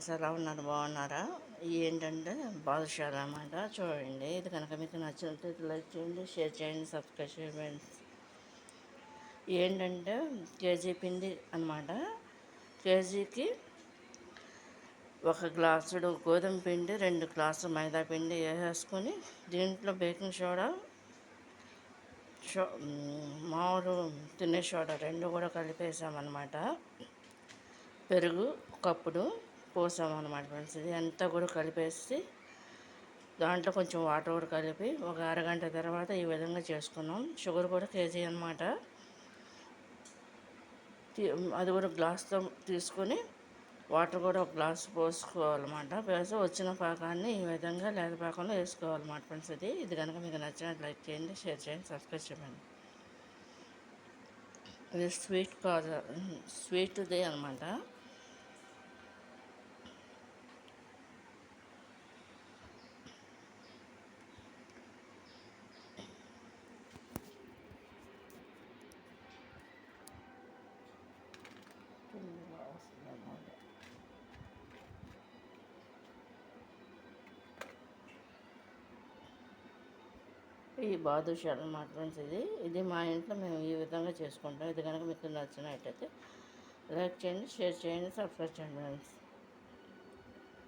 Friends, ఎలా ఉన్నారు? బాగున్నారా? ఏంటంటే బాదుషాలు అన్నమాట. చూడండి, ఇది కనుక మీకు నచ్చినట్లయితే లైక్ చేయండి, షేర్ చేయండి, సబ్స్క్రైబ్ చేయండి ఫ్రెండ్స్. ఏంటంటే కేజీ పిండి అన్నమాట. కేజీకి 1 గ్లాసుడు గోధుమ పిండి, 2 గ్లాసులు మైదా పిండి వేసేసుకొని దీంట్లో బేకింగ్ సోడా, మామూలు తినే సోడా 2 కూడా కలిపేసామన్నమాట. పెరుగు కప్పుడు పోసామన్నమాట ఫ్రెండ్స్. ఇది అంతా కూడా కలిపేసి దాంట్లో కొంచెం వాటర్ కూడా కలిపి ఒక అరగంట తర్వాత ఈ విధంగా చేసుకున్నాం. షుగర్ కూడా కేజీ అనమాట. అది కూడా గ్లాస్తో తీసుకొని వాటర్ కూడా ఒక గ్లాస్ పోసుకోవాలన్నమాట. వేసి వచ్చిన పాకాన్ని ఈ విధంగా లేత పాకంలో వేసుకోవాలన్నమాట ఫ్రెండ్స్. ఇది కనుక మీకు నచ్చినట్లు లైక్ చేయండి, షేర్ చేయండి, సబ్స్క్రైబ్ చేయండి. ఇది స్వీట్ కాదు, స్వీట్దే అనమాట. ఈ బాదుషా అన్నమాట ఫ్రెండ్స్. ఇది మా ఇంట్లో మేము ఈ విధంగా చేసుకుంటాం. ఇది కనుక మీకు నచ్చినట్టయితే లైక్ చేయండి, షేర్ చేయండి, సబ్స్క్రైబ్ చేయండి ఫ్రెండ్స్.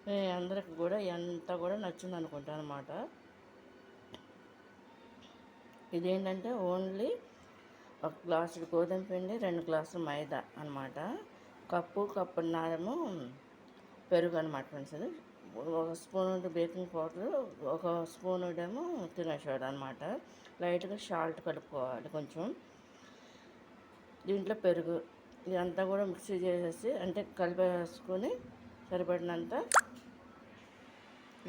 మీ అందరికి కూడా ఎంత కూడా నచ్చింది అనుకుంటాను అనమాట. ఇదేంటంటే ఓన్లీ 1 గ్లాసు గోధుమ పిండి, 2 గ్లాసులు మైదా అనమాట. కప్పున్నరేమో పెరుగు అనమాట ఫ్రెండ్స్. ఇది 1 స్పూన్ బేకింగ్ పౌడర్, 1 స్పూన్ ఏమో తినే సోడా అనమాట. లైట్గా సాల్ట్ కలుపుకోవాలి కొంచెం. దీంట్లో పెరుగు, ఇదంతా కూడా మిక్సీ చేసేసి అంటే కలిపేసుకొని సరిపడినంత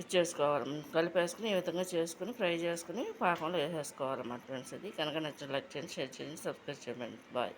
ఇచ్చేసుకోవాలి. కలిపేసుకుని ఈ విధంగా చేసుకుని ఫ్రై చేసుకుని పాకంలో వేసేసుకోవాలన్నమాట ఫ్రెండ్స్. ఇది కనుక నచ్చిన లైక్ చేయండి, షేర్ చేయండి, సబ్స్క్రైబ్ చేయండి. బాయ్.